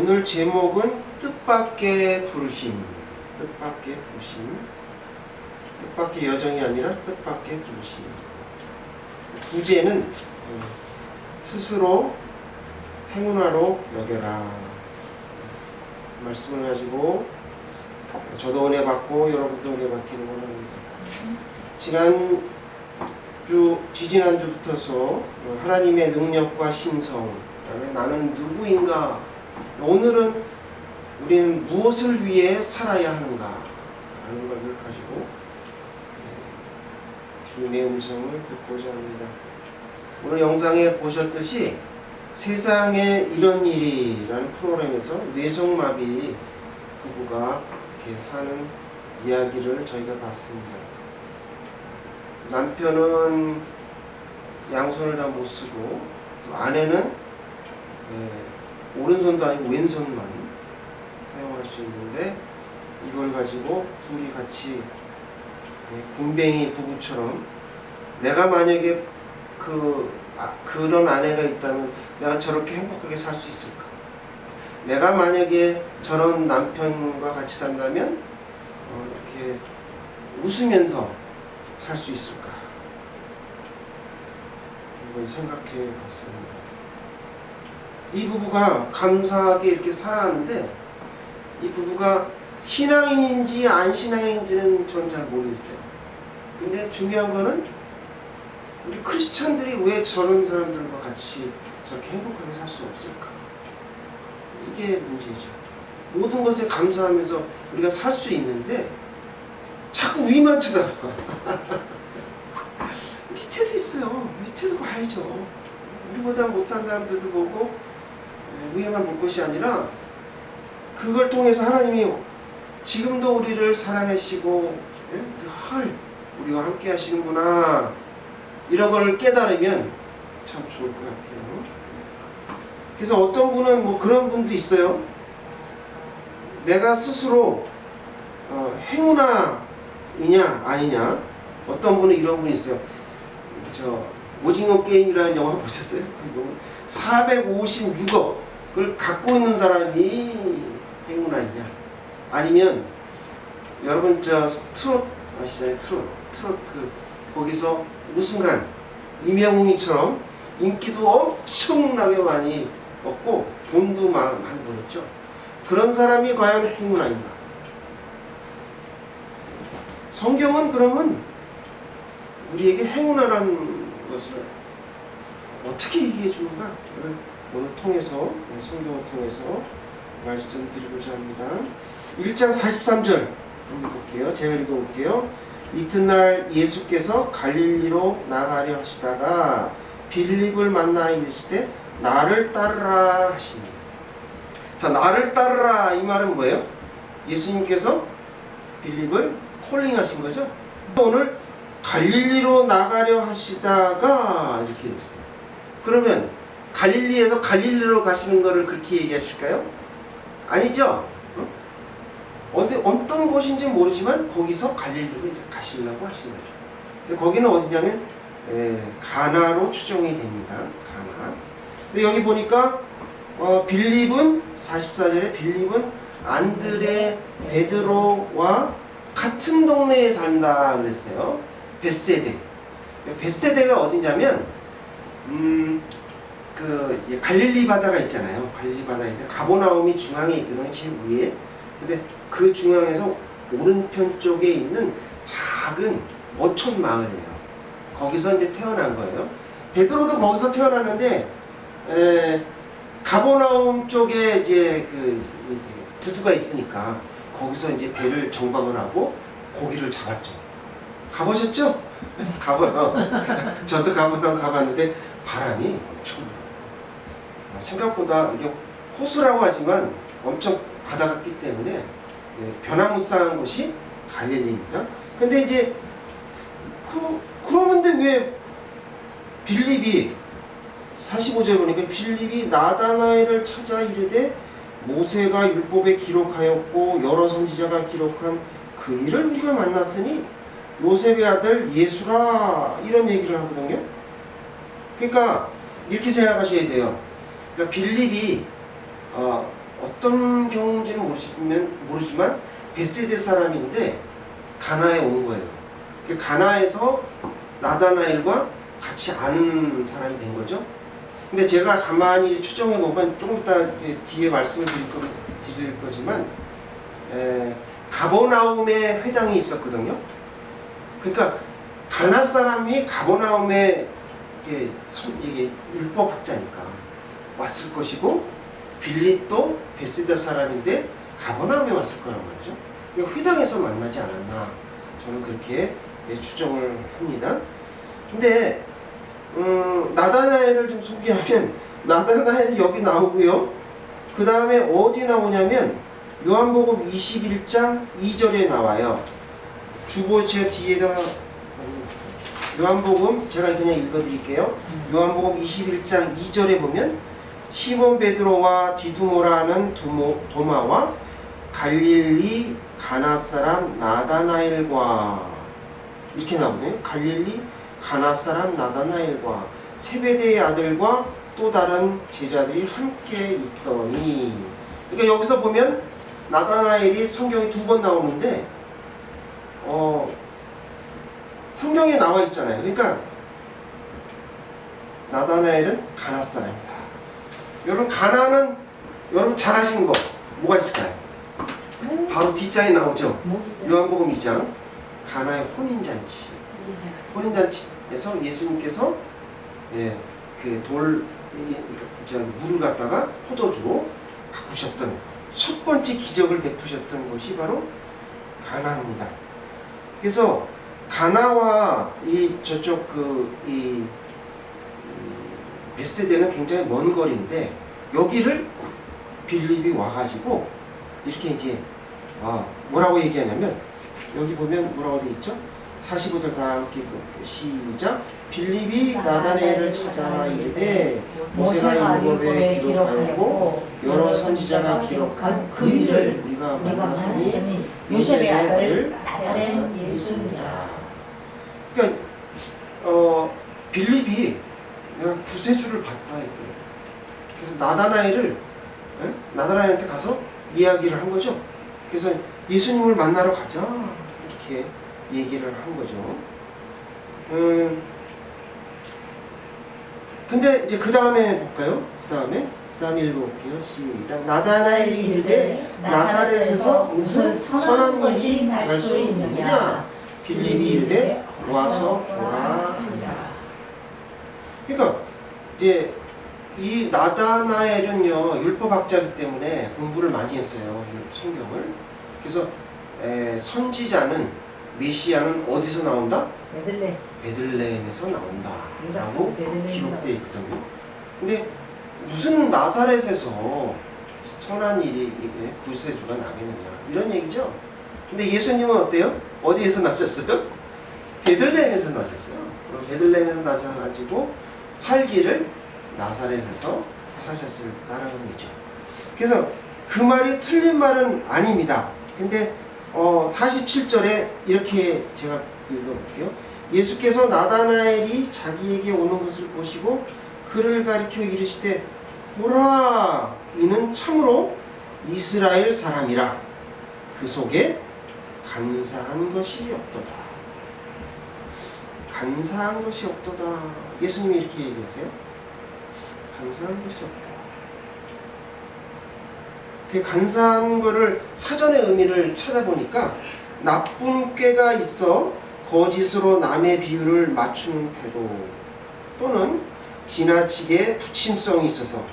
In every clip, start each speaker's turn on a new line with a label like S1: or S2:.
S1: 오늘 제목은 뜻밖의 부르심. 뜻밖의 부르심. 뜻밖의 여정이 아니라 뜻밖의 부르심. 부제는 스스로 행운화로 여겨라. 말씀을 가지고 저도 은혜 받고 여러분도 은혜 받기를 원합니다. 지지난주부터서 하나님의 능력과 신성, 그다음에 나는 누구인가, 오늘은 우리는 무엇을 위해 살아야 하는가 하는 것을 가지고 주님의 음성을 듣고자 합니다. 오늘 영상에 보셨듯이 세상에 이런 일이라는 프로그램에서 뇌성마비 부부가 이렇게 사는 이야기를 저희가 봤습니다. 남편은 양손을 다 못 쓰고 아내는 오른손도 아니고 왼손만 사용할 수 있는데, 이걸 가지고 둘이 같이 군뱅이 부부처럼, 내가 만약에 그런 아내가 있다면 내가 저렇게 행복하게 살 수 있을까? 내가 만약에 저런 남편과 같이 산다면 이렇게 웃으면서 살 수 있을까? 이걸 생각해 봤습니다. 이 부부가 감사하게 이렇게 살아가는데, 이 부부가 신앙인인지 안 신앙인지는 전 잘 모르겠어요. 근데 중요한 거는 우리 크리스찬들이 왜 저런 사람들과 같이 저렇게 행복하게 살 수 없을까? 이게 문제죠. 모든 것에 감사하면서 우리가 살 수 있는데 자꾸 위만 쳐다봐. 밑에도 있어요. 밑에도 봐야죠. 우리보다 못한 사람들도 보고 위에만 볼 것이 아니라, 그걸 통해서 하나님이 지금도 우리를 사랑하시고 늘 우리와 함께 하시는구나, 이런 걸 깨달으면 참 좋을 것 같아요. 그래서 어떤 분은 그런 분도 있어요. 내가 스스로 행운아이냐 아니냐. 어떤 분은 이런 분이 있어요. 오징어 게임이라는 영화 보셨어요? 456억을 갖고 있는 사람이 행운아이냐, 아니면 여러분 트롯 아시잖아요. 트롯 거기서 우승한 이명웅이처럼 인기도 엄청나게 많이 얻고 돈도 많이 벌었죠. 그런 사람이 과연 행운아인가? 성경은 그러면 우리에게 행운아라는 것을 어떻게 얘기해 주는가? 오늘 성경을 통해서 말씀드리고자 합니다. 1장 43절 한번 볼게요. 제가 읽어볼게요. 이튿날 예수께서 갈릴리로 나가려 하시다가 빌립을 만나 이르시되 나를 따르라 하시니. 자, 나를 따르라, 이 말은 뭐예요? 예수님께서 빌립을 콜링하신 거죠. 오늘 갈릴리로 나가려 하시다가 이렇게 됐어요. 그러면 갈릴리에서 갈릴리로 가시는 거를 그렇게 얘기하실까요? 아니죠. 어떤 곳인지 모르지만 거기서 갈릴리로 이제 가시려고 하신 거죠. 근데 거기는 어디냐면 가나로 추정이 됩니다. 가나. 근데 여기 보니까 빌립은 44절에 빌립은 안드레, 베드로와 같은 동네에 산다 그랬어요. 벳세데. 벳세데가 어디냐면 갈릴리 바다가 있잖아요. 갈릴리 바다인데 가버나움이 중앙에 있거든요. 제일 위에. 근데 그 중앙에서 오른편 쪽에 있는 작은 어촌 마을이에요. 거기서 이제 태어난 거예요. 베드로도 거기서 태어났는데 가버나움 쪽에 이제 부두가 있으니까 거기서 이제 배를 정박을 하고 고기를 잡았죠. 가보셨죠? 가버나움. 저도 가버나움 가봤는데 바람이 엄청 불어요. 생각보다 이게 호수라고 하지만 엄청 바다 같기 때문에 변화무쌍한 곳이 갈릴리입니다. 근데 이제 그러는데 왜 빌립이 45절에 보니까 빌립이 나다나엘을 찾아 이르되 모세가 율법에 기록하였고 여러 선지자가 기록한 그 일을 우리가 만났으니 요셉의 아들 예수라, 이런 얘기를 하거든요. 그러니까 이렇게 생각하셔야 돼요. 그러니까 빌립이 어떤 경우인지는 모르지만 벳세대 사람인데 가나에 온 거예요. 가나에서 나다나엘과 같이 아는 사람이 된 거죠. 근데 제가 가만히 추정해 보면 조금 이따 뒤에 말씀을 드릴 거지만 가버나움에 회당이 있었거든요. 그러니까 가나 사람이 가버나움에 이게 율법학자니까 왔을 것이고 빌립도 벳세다 사람인데 가버나움에 왔을 거란 말이죠. 그러니까 회당에서 만나지 않았나 저는 그렇게 추정을 합니다. 근데 나다나엘을 좀 소개하면 나다나엘이 여기 나오고요. 그 다음에 어디 나오냐면 요한복음 21장 2절에 나와요. 주보제 뒤에다 요한복음 제가 그냥 읽어드릴게요. 요한복음 21장 2절에 보면 시몬 베드로와 디두모라 하는 도마와 갈릴리 가나 사람 나다나엘과 이렇게 나오네요. 갈릴리 가나 사람 나다나엘과 세베대의 아들과 또 다른 제자들이 함께 있더니, 그러니까 여기서 보면 나다나엘이 성경에 2번 나오는데 성경에 나와 있잖아요. 그러니까 나다나엘은 가나 사람이다. 여러분 가나는 여러분 잘 아시는 거 뭐가 있을까요? 바로 뒷장에 나오죠. 요한복음 2장 가나의 혼인잔치. 혼인잔치에서 예수님께서 물을 갖다가 포도주로 바꾸셨던 첫 번째 기적을 베푸셨던 곳이 바로 가나입니다. 그래서 가나와 저쪽 벳세대는 굉장히 먼 거리인데 여기를 빌립이 와가지고 이렇게 이제 뭐라고 얘기하냐면 여기 보면 뭐라고 되어 있죠? 45절 다 함께 시작. 빌립이 나다나엘을 찾아 이르되 모세가 율법에 기록하였고 여러 선지자가 기록한 그 일을 우리가 만났으니 요셉의 아들 나사렛 예수니라. 그러니까 빌립이 내가 구세주를 봤다 이거예요. 그래서 나다나엘한테 가서 이야기를 한 거죠. 그래서 예수님을 만나러 가자 이렇게 얘기를 한 거죠. 근데 이제 그 다음에 볼까요? 그 다음에 읽어볼게요. 시작. 나다나엘이 이르되 나사렛에서 무슨 선한 것이 날 수 있느냐? 빌립이 이르되 와서 보라 하니라. 그러니까 이제 이 나다나엘은요 율법학자이기 때문에 공부를 많이 했어요. 성경을. 그래서 선지자는 메시아는 어디서 나온다? 베들레헴에서 나온다 라고 기록되어 있거든요. 근데 무슨 나사렛에서 선한 일이 구세주가 나겠느냐 이런 얘기죠. 근데 예수님은 어때요? 어디에서 나셨어요? 베들레헴에서 나셨어요. 베들레헴에서 나셔가지고 살기를 나사렛에서 사셨다라는 거죠. 그래서 그 말이 틀린 말은 아닙니다. 근데 47절에 이렇게 제가 읽어볼게요. 예수께서 나다나엘이 자기에게 오는 것을 보시고 그를 가리켜 이르시되 보라 이는 참으로 이스라엘 사람이라 그 속에 간사한 것이 없도다. 간사한 것이 없도다. 예수님이 이렇게 얘기하세요. 간사한 것이 없다. 그 간사한 거를 사전의 의미를 찾아보니까 나쁜 꾀가 있어 거짓으로 남의 비유를 맞추는 태도 또는 지나치게 부침성이 있어서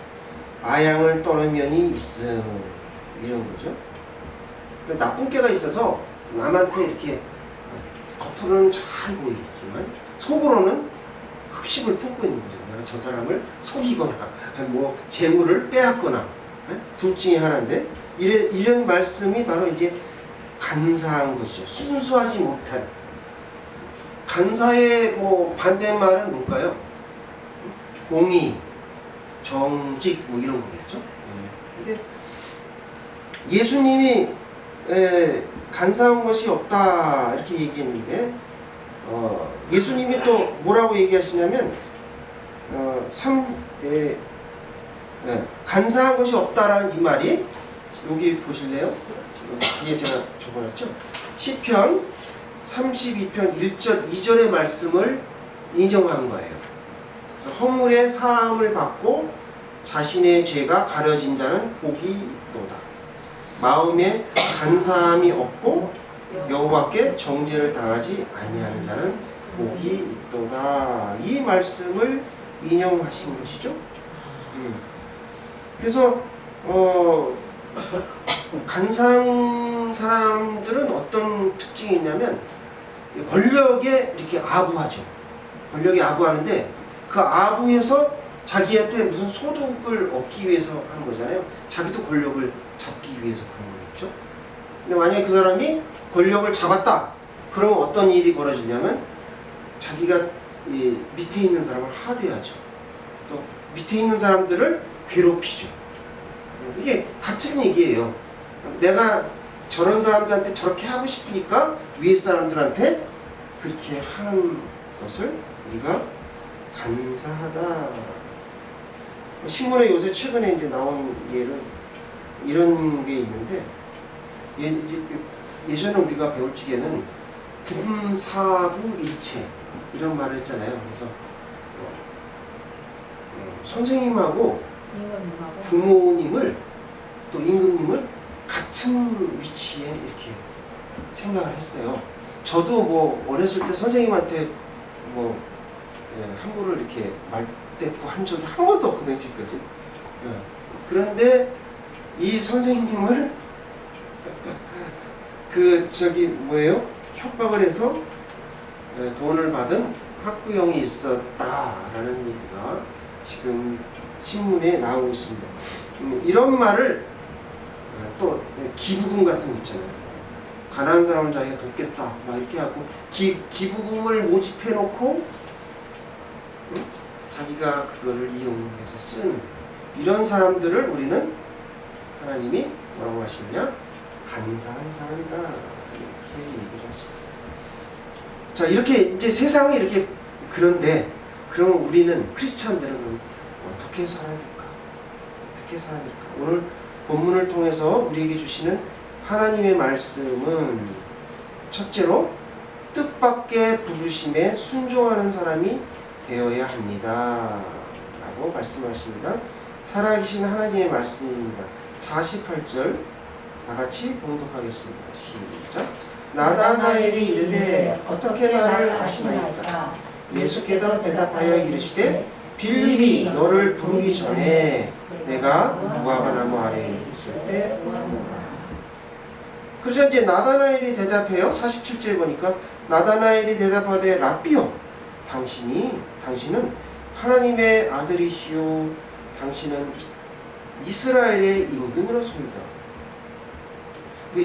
S1: 아양을 떠는 면이 있음 이런 거죠. 그러니까 나쁜 꾀가 있어서 남한테 이렇게 겉으로는 잘 보이지만 속으로는 흑심을 품고 있는 거죠. 내가 저 사람을 속이거나 뭐 재물을 빼앗거나 둘 중에 하나인데 이런 말씀이 바로 이제 간사한 것이죠. 순수하지 못한 간사의 뭐 반대말은 뭘까요? 공의, 정직 뭐 이런 거겠죠. 근데 예수님이 간사한 것이 없다 이렇게 얘기했는데 예수님이 또 뭐라고 얘기하시냐면 예, 간사한 것이 없다라는 이 말이 여기 보실래요? 여기 뒤에 제가 적어놨죠? 시편 32편 1절 2절의 말씀을 인정한 거예요. 그래서 허물의 사함을 받고 자신의 죄가 가려진 자는 복이 있도다. 마음에 간사함이 없고 여호와께 정죄를 당하지 아니하는 자는 복이 있도다. 이 말씀을 인용하신 것이죠. 그래서 간사한 사람들은 어떤 특징이 있냐면 권력에 이렇게 아부하죠. 권력에 아부하는데 그 아부에서 자기한테 무슨 소득을 얻기 위해서 하는 거잖아요. 자기도 권력을 잡기 위해서 그런 거겠죠. 근데 만약에 그 사람이 권력을 잡았다. 그러면 어떤 일이 벌어지냐면 자기가 이 밑에 있는 사람을 하대하죠. 또 밑에 있는 사람들을 괴롭히죠. 이게 같은 얘기예요. 내가 저런 사람들한테 저렇게 하고 싶으니까 위에 사람들한테 그렇게 하는 것을 우리가 간사하다. 신문에 요새 최근에 이제 나온 예는 이런 게 있는데 예전에 우리가 배울 적에는 군사부일체 이런 말을 했잖아요. 그래서 선생님하고 부모님을 또 임금님을 같은 위치에 이렇게 생각을 했어요. 저도 뭐 어렸을 때 선생님한테 뭐 함부로 이렇게 말대꾸 한 적이 한 번도 없거든요, 지금까지. 그런데 이 선생님을 협박을 해서 돈을 받은 학부형이 있었다라는 얘기가 지금 신문에 나오고 있습니다. 이런 말을 또 기부금 같은 거 있잖아요. 가난한 사람을 자기가 돕겠다 막 이렇게 하고 기부금을 모집해 놓고 자기가 그거를 이용해서 쓰는 이런 사람들을 우리는 하나님이 뭐라고 하시느냐? 간사한 사람이다 이렇게 얘기를 하십니다. 자, 이렇게 이제 세상이 이렇게 그런데 그러면 우리는 크리스찬들은 어떻게 살아야 될까? 어떻게 살아야 될까? 오늘 본문을 통해서 우리에게 주시는 하나님의 말씀은 첫째로 뜻밖의 부르심에 순종하는 사람이 되어야 합니다 라고 말씀하십니다. 살아계신 하나님의 말씀입니다. 48절 다같이 봉독하겠습니다. 시작. 나다나엘이 이르되 어떻게 나를 아시나이까? 예수께서 대답하여 이르시되 빌립이 너를 부르기 전에 내가 무화과 나무 아래에 있을 때 보았노라. 그래서 이제 나다나엘이 대답해요. 47절에 보니까 나다나엘이 대답하되 라삐요, 당신은 하나님의 아들이시오, 당신은 이스라엘의 임금이로소이다.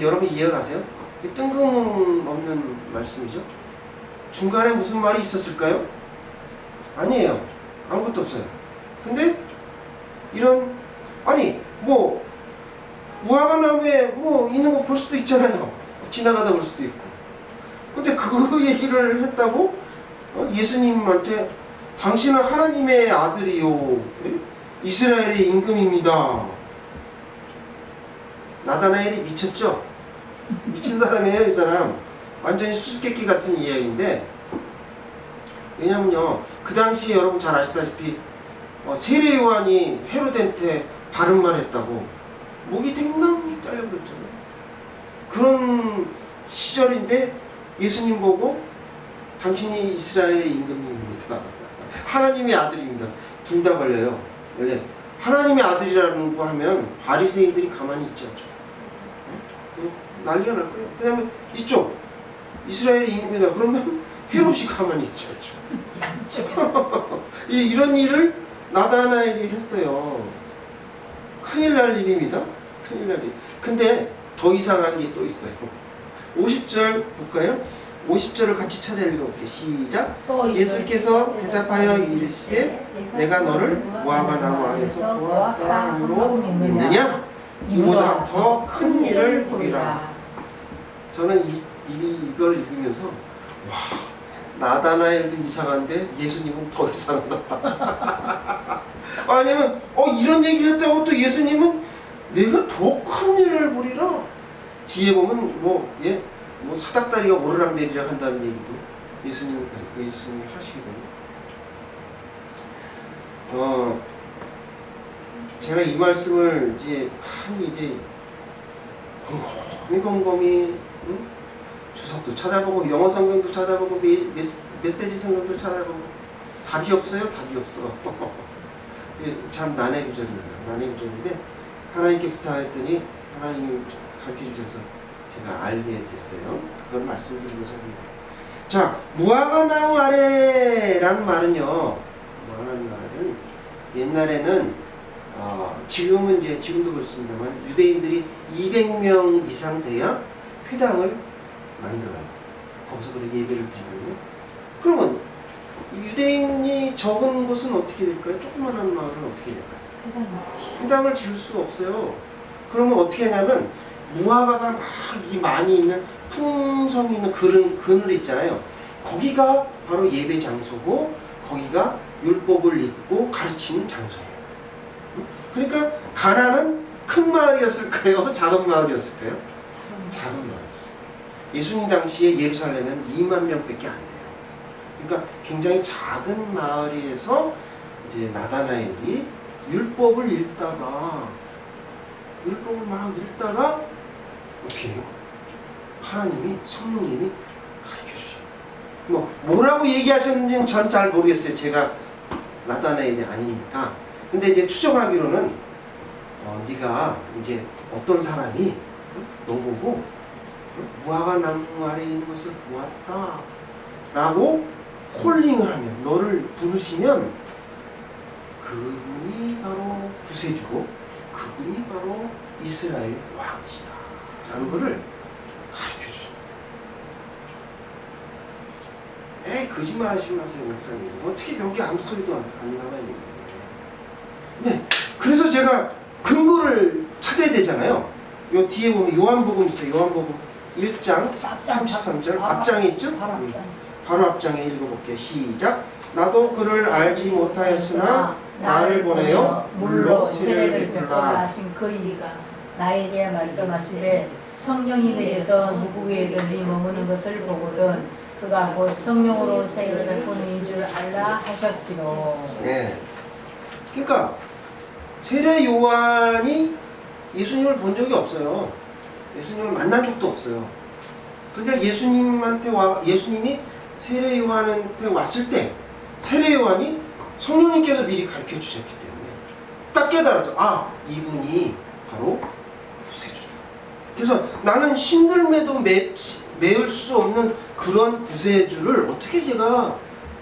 S1: 여러분 이해가세요? 뜬금없는 말씀이죠. 중간에 무슨 말이 있었을까요? 아니에요. 아무것도 없어요. 근데 무화과 나무에 있는 거 볼 수도 있잖아요. 지나가다 볼 수도 있고. 근데 그 얘기를 했다고 예수님한테 당신은 하나님의 아들이요, 이스라엘의 임금입니다. 나다나엘이 미쳤죠? 미친 사람이에요, 이 사람. 완전히 수수께끼 같은 이야기인데, 왜냐면요, 그 당시에 여러분 잘 아시다시피 세례 요한이 헤로데한테 바른 말 했다고 목이 댕강 잘려버렸잖아요. 그런 시절인데 예수님 보고 당신이 이스라엘의 임금님입니다. 하나님의 아들입니다. 둘 다 걸려요. 원래 하나님의 아들이라는 거 하면 바리새인들이 가만히 있지 않죠. 난리가 날 거예요. 왜냐하면 이쪽 이스라엘의 임금이다 그러면 헤롯이 가만히 있지 않죠. 이런 일을 나다나엘이 했어요. 큰일 날 일입니다. 큰일 날 일. 근데 더 이상한 게 또 있어요. 50절 볼까요? 50절을 같이 찾아 읽어볼게요. 시작. 예수께서 대답하여 이르시되 내가 너를 무화과 나무 안에서 보았다 함으로 믿느냐? 이보다 더 큰 일을 보리라. 저는 이걸 읽으면서 나다나엘도 이상한데 예수님은 더 이상하다. 왜냐면 이런 얘기를 했다고 또 예수님은 내가 더 큰 일을 보리라. 뒤에 보면 뭐 사닥다리가 오르락 내리락 한다는 얘기도 예수님이 하시거든요. 제가 이 말씀을 이제 곰곰이 주석도 찾아보고 영어 성경도 찾아보고 메시지 성경도 찾아보고 답이 없어요. 답이 없어. 참 난해 구절인데 하나님께 부탁했더니 하나님이 가르쳐 주셔서 제가 알게 됐어요. 그걸 말씀드리고자 합니다. 자, 무화과나무 아래라는 말은요. 무화과나무 아래는 옛날에는 지금은 지금도 그렇습니다만 유대인들이 200명 이상 돼야 회당을 만들어요. 거기서 그렇게 예배를 드리거든요. 그러면 유대인이 적은 곳은 어떻게 될까요? 조그만한 마을은 어떻게 될까요? 회당을 지을 수가 없어요. 그러면 어떻게 하냐면 무화과가 막 많이 있는 풍성이 있는 그늘 있잖아요. 거기가 바로 예배 장소고 거기가 율법을 읽고 가르치는 장소예요. 그러니까 가나는 큰 마을이었을까요? 작은 마을이었을까요? 작은 마을이었어요. 예수님 당시에 예루살렘은 2만 명밖에 안 돼요. 그러니까 굉장히 작은 마을에서 이제 나다나엘이 율법을 막 읽다가 어떻게 해요? 하나님이 성령님이 가르쳐 주셔요. 뭐라고 얘기하셨는지는 전 잘 모르겠어요. 제가 나다나엘이 아니니까. 근데 이제 추정하기로는 네가 이제 어떤 사람이 너 보고 무화과 나무 아래에 있는 것을 보았다 라고 콜링을 하면, 너를 부르시면 그분이 바로 구세주고 그분이 바로 이스라엘 왕이시다 라는 것을 가르쳐 주셔요. 거짓말 하시지 마세요, 목사님. 어떻게 여기 아무 소리도 안 나와 있는데. 네, 그래서 제가 근거를 찾아야 되잖아요. 요 뒤에 보면 요한복음 있어요. 요한복음 1장 33절 앞장에 있죠? 바로 앞장에 읽어볼게요. 시작. 나도 그를 알지 못하였으나 나를 보내어 물로 세례를 베풀라
S2: 하신 그 이가 나에게 말씀하시되 성령이 내게서 누구에게든지 머무는 것을 보거든 그가 곧 성령으로 세례를 베푸는 줄 알라 하셨기로.
S1: 네. 그러니까 세례 요한이 예수님을 본 적이 없어요. 예수님을 만난 적도 없어요. 근데 예수님이 세례 요한한테 왔을 때 세례 요한이 성령님께서 미리 가르쳐 주셨기 때문에 딱 깨달았죠. 이분이 바로 구세주다. 그래서 나는 신들매도 메울 수 없는 그런 구세주를 어떻게 제가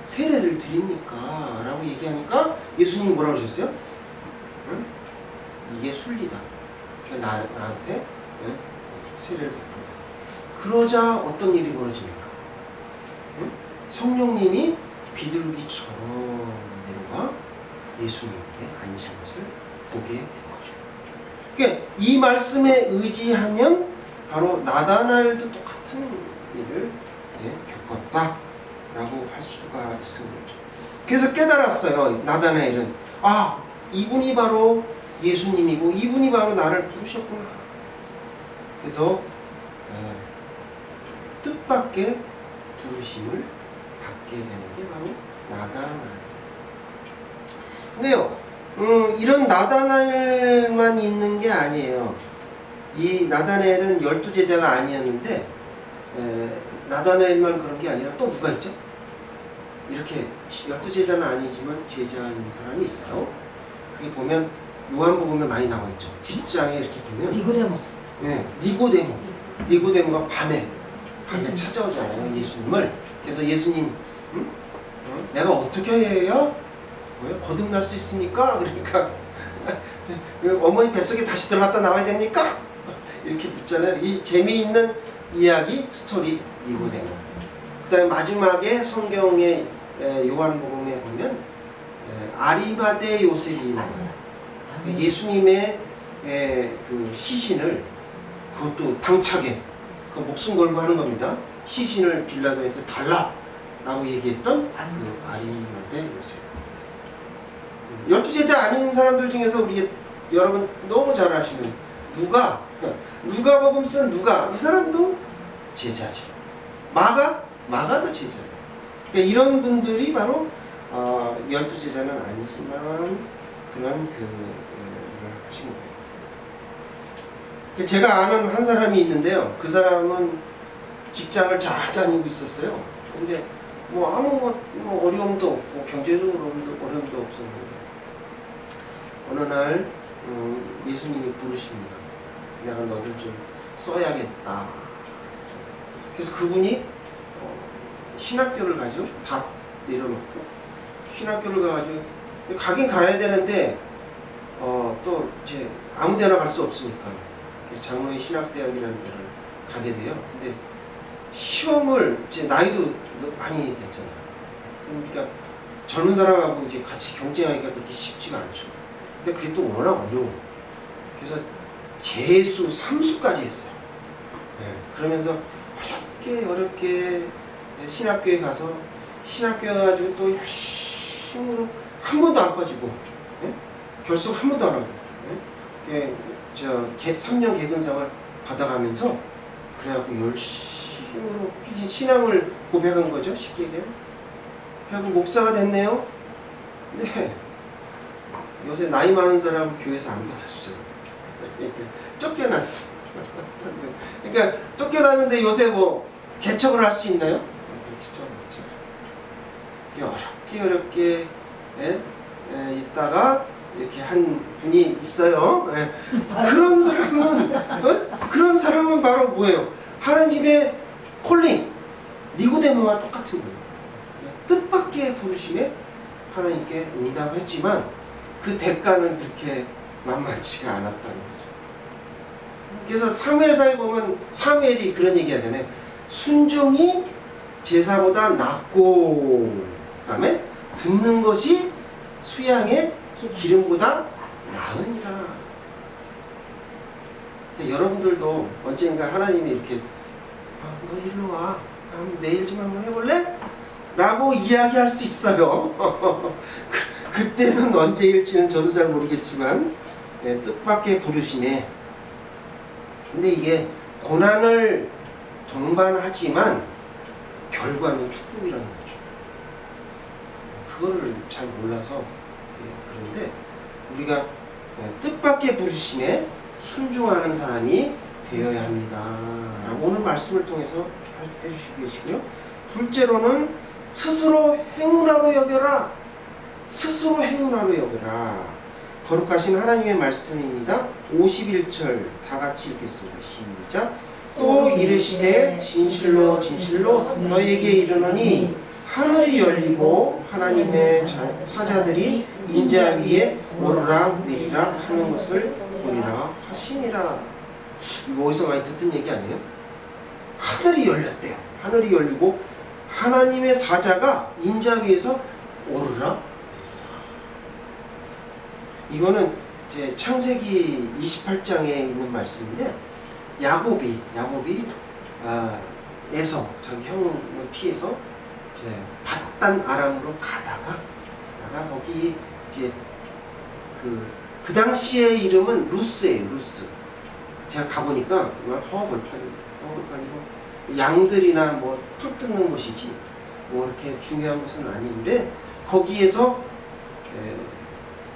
S1: 세례를 드립니까? 라고 얘기하니까 예수님이 뭐라고 하셨어요? 응? 이게 순리다. 나한테 세례를 베푼다. 그러자 어떤 일이 벌어집니까? 응? 성령님이 비둘기처럼 내려가 예수님께 앉은 것을 보게 된 거죠. 그러니까 이 말씀에 의지하면 바로 나다나엘도 똑같은 일을 겪었다라고 할 수가 있는 거죠. 그래서 깨달았어요. 나다나엘은 이분이 바로 예수님이고 이분이 바로 나를 부르셨구나. 그래서 뜻밖의 부르심을 받게 되는 게 바로 나다나엘. 근데요, 이런 나다나엘만 있는 게 아니에요. 이 나다나엘은 12제자가 아니었는데 나다나엘만 그런 게 아니라 또 누가 있죠? 이렇게 12제자는 아니지만 제자인 사람이 있어요. 그게 보면 요한복음에 많이 나와 있죠. 뒷장에 이렇게 보면
S2: 니고데모.
S1: 네, 니고데모가 밤에 찾아오잖아요, 예수님을. 그래서 예수님, 내가 어떻게 해야 거듭날 수 있습니까? 그러니까 어머니 뱃속에 다시 들어갔다 나와야 됩니까? 이렇게 묻잖아요. 이 재미있는 이야기, 스토리 니고데모. 그 다음에 마지막에 성경의 요한복음에 보면 아리마대 요셉이 나와요. 예수님의 그 시신을, 그것도 당차게 그 목숨 걸고 하는 겁니다. 시신을 빌라도한테 달라라고 얘기했던 그 아리마대 요셉. 열두 제자 아닌 사람들 중에서 우리 여러분 너무 잘 아시는 누가복음 쓴 누가, 이 사람도 제자죠. 마가도 제자예요. 그러니까 이런 분들이 바로 열두 제자는 아니지만 그런 일을 하신 거예요. 제가 아는 한 사람이 있는데요. 그 사람은 직장을 잘 다니고 있었어요. 근데 아무 어려움도 없고 경제적으로 어려움도 없었는데 어느 날 예수님이 부르십니다. 내가 너를 좀 써야겠다. 그래서 그분이 신학교를 가죠. 다 내려놓고 신학교를 가가지고 가긴 가야 되는데 또 이제 아무데나 갈 수 없으니까 장로의 신학대학이라는 데를 가게 돼요. 근데 시험을 이제 나이도 많이 됐잖아요. 그러니까 젊은 사람하고 이제 같이 경쟁하기가 그렇게 쉽지가 않죠. 근데 그게 또 워낙 어려워. 그래서 재수 3수까지 했어요. 네. 그러면서 어렵게 신학교에 가서 신학교 가지고 또 열심으로 한 번도 안 빠지고 결석 한 번도 안 하고 3년 개근상을 받아가면서 그래갖고 열심으로 신앙을 고백한 거죠. 쉽게 얘기하면. 결국 목사가 됐네요. 근데 요새 나이 많은 사람 교회에서 안 받아주잖아요. 쫓겨났어. 그러니까 쫓겨났는데 요새 개척을 할 수 있나요? 어렵게 있다가 이렇게 한 분이 있어요. 그런 사람은 바로 뭐예요? 하나님의 콜링, 니고데모와 똑같은 거예요. 뜻밖의 부르심에 하나님께 응답했지만 그 대가는 그렇게 만만치가 않았다는 거죠. 그래서 사무엘상에 보면 사무엘이 그런 얘기 하잖아요. 순종이 제사보다 낫고, 그 다음에 듣는 것이 수양의 기름보다 나으니라. 그러니까 여러분들도 언젠가 하나님이 이렇게 너 일로 와, 내일 좀 한번 해볼래? 라고 이야기할 수 있어요. 그때는 언제일지는 저도 잘 모르겠지만 뜻밖의 부르심에, 근데 이게 고난을 동반하지만 결과는 축복이라는 거죠. 그거를 잘 몰라서 그런데 우리가 뜻밖의 부르심에 순종하는 사람이 되어야 합니다 라고 오늘 말씀을 통해서 해주시고 계시고요. 둘째로는 스스로 행운하로 여겨라. 스스로 행운하로 여겨라. 거룩하신 하나님의 말씀입니다. 51절 다 같이 읽겠습니다. 시작. 또 이르시되 진실로 진실로 너에게 이르노니 하늘이 열리고 하나님의 사자들이 인자 위에 오르락 내리락 하는 것을 보리라 하시니라. 이거 어디서 많이 듣던 얘기 아니에요? 하늘이 열렸대요. 하늘이 열리고 하나님의 사자가 인자 위에서 오르락. 이거는 이제 창세기 28장에 있는 말씀인데 야곱이 에서 자기 형을 피해서 이제 밧단 아람으로 가다가 거기 이제 그 당시의 이름은 루스예요. 루스. 제가 가보니까 허벌판이고 양들이나 풀 뜯는 곳이지 이렇게 중요한 곳은 아닌데 거기에서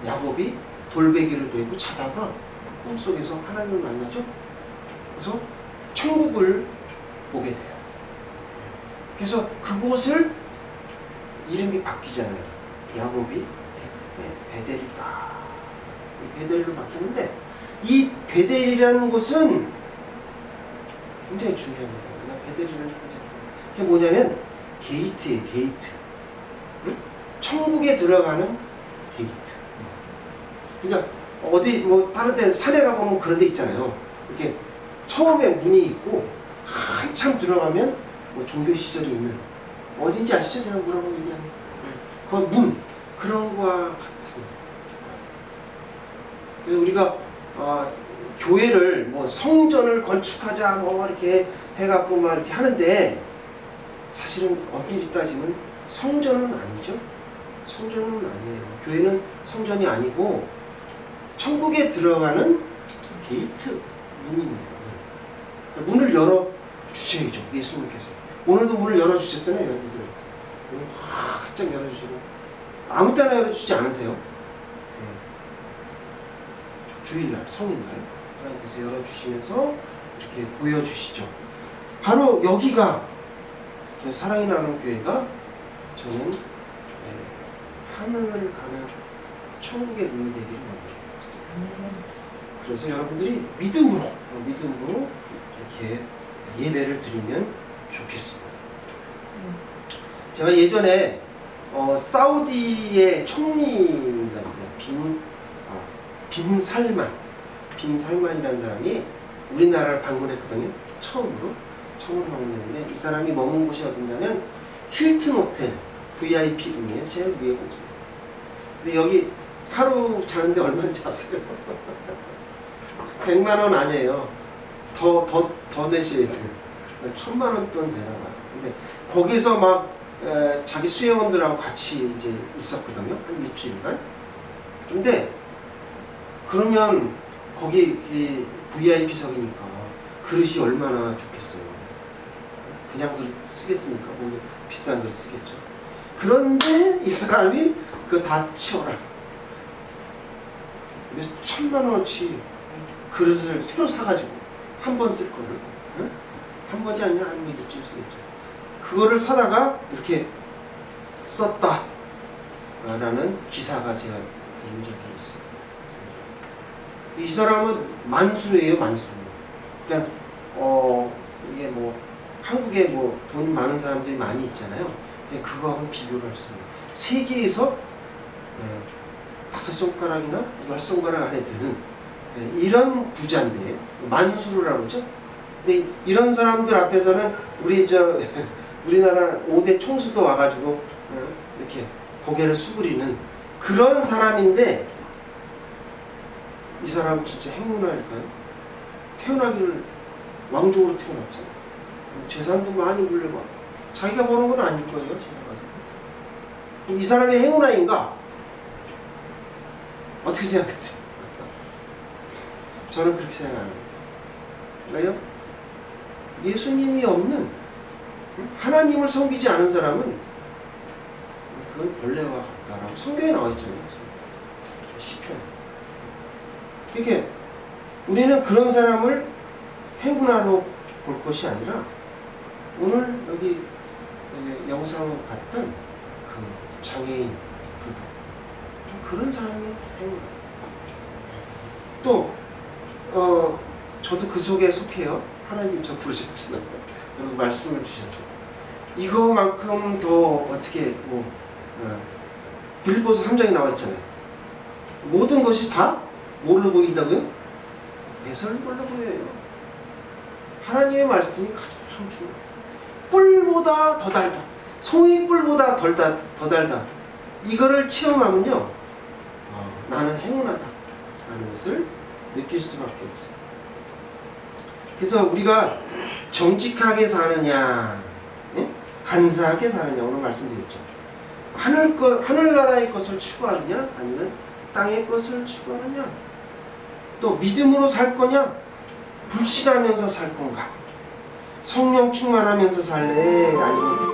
S1: 야곱이 돌베개를 메고 자다가 꿈속에서 하나님을 만나죠. 그래서 천국을 보게 돼요. 그래서 그곳을 이름이 바뀌잖아요. 야곱이 베델이다. 베델로 바뀌는데 이 베델이라는 곳은 굉장히 중요합니다. 베델이라는 게 굉장히 중요해요. 그게 뭐냐면 게이트예요. 게이트. 천국에 들어가는 게이트. 그러니까 어디 다른 데 산에 가보면 그런 데 있잖아요. 이렇게 처음에 문이 있고 한참 들어가면 종교 시설이 있는 어딘지 아시죠? 제가 뭐라고 얘기합니다. 그 문 그런 거와 같은. 그래서 우리가 교회를 성전을 건축하자 이렇게 해갖고 이렇게 하는데 사실은 엄밀히 따지면 성전은 아니죠. 성전은 아니에요. 교회는 성전이 아니고 천국에 들어가는 게이트, 문입니다. 문을 열어 주셔야죠. 예수님께서 오늘도 문을 열어 주셨잖아요. 여러분들 문을 활짝 열어 주시고 아무 때나 열어 주지 않으세요. 주일날, 성인날 하나님께서 열어 주시면서 이렇게 보여 주시죠. 바로 여기가 사랑이 나는 교회가 저는 하늘을 가는 천국의 문이 되기를 원해요. 그래서 여러분들이 믿음으로 이렇게 예배를 드리면 좋겠습니다. 제가 예전에 사우디의 총리가 있어요. 빈 살만이라는 사람이 우리나라를 방문했거든요. 처음으로 방문했는데 이 사람이 머문 곳이 어디냐면 힐튼 호텔 VIP 룸이에요. 제일 위에 보고 있어요. 근데 여기 하루 자는데 얼마인지 아세요? 100만 원 아니에요. 더 내셔야 돼요. 1000만 원 돈 되나 봐요. 근데 거기서 막 자기 수행원들하고 같이 이제 있었거든요. 한 일주일간. 근데 그러면 거기 VIP석이니까 그릇이 얼마나 좋겠어요. 그냥 그릇 쓰겠습니까? 근데 비싼 그릇 쓰겠죠. 그런데 이 사람이 그거 다 치워라. 몇 천만 원어치 그릇을 새로 사가지고 한 번 쓸 거를, 응? 한 번이 아니라 한 일주일 쓰겠죠. 그거를 사다가 이렇게 썼다 라는 기사가 제가 들은 적이 있어요. 이 사람은 만수예요, 만수. 그러니까 이게 뭐 한국에 뭐 돈 많은 사람들이 많이 있잖아요. 근데 그거하고 비교를 할 수 있어요. 세계에서 5손가락이나 10손가락 안에 드는 이런 부자인데 만수르라고 그러죠. 근데 이런 사람들 앞에서는 우리나라 5대 총수도 와가지고 이렇게 고개를 수그리는 그런 사람인데 이 사람 진짜 행운아닐까요? 태어나기를 왕족으로 태어났잖아요. 재산도 많이 물려봐. 자기가 버는 건 아닐 거예요. 제가 봐서. 이 사람이 행운아인가? 어떻게 생각하세요? 저는 그렇게 생각합니다. 왜요? 예수님이 없는 하나님을 섬기지 않은 사람은 그건 벌레와 같다라고 성경에 나와 있잖아요. 시편에. 이렇게 우리는 그런 사람을 행운아로 볼 것이 아니라 오늘 여기 영상을 봤던 그 장애인 부부 그런 사람이 행운아. 또 저도 그 속에 속해요. 하나님 저 부르셨잖아요. 그리고 말씀을 주셨어요. 이거만큼 더 어떻게 빌보스 3장에 나와 있잖아요. 모든 것이 다 뭘로 보인다고요? 내설물로 보여요. 하나님의 말씀이 가장 중요해요. 꿀보다 더 달다. 송이 꿀보다 더 달다. 이거를 체험하면요. 나는 행운하다. 라는 것을 느낄 수밖에 없어요. 그래서 우리가 정직하게 사느냐, 간사하게 사느냐 오늘 말씀드렸죠. 하늘나라의 것을 추구하느냐 아니면 땅의 것을 추구하느냐. 또 믿음으로 살 거냐 불신하면서 살 건가. 성령 충만하면서 살래 아니면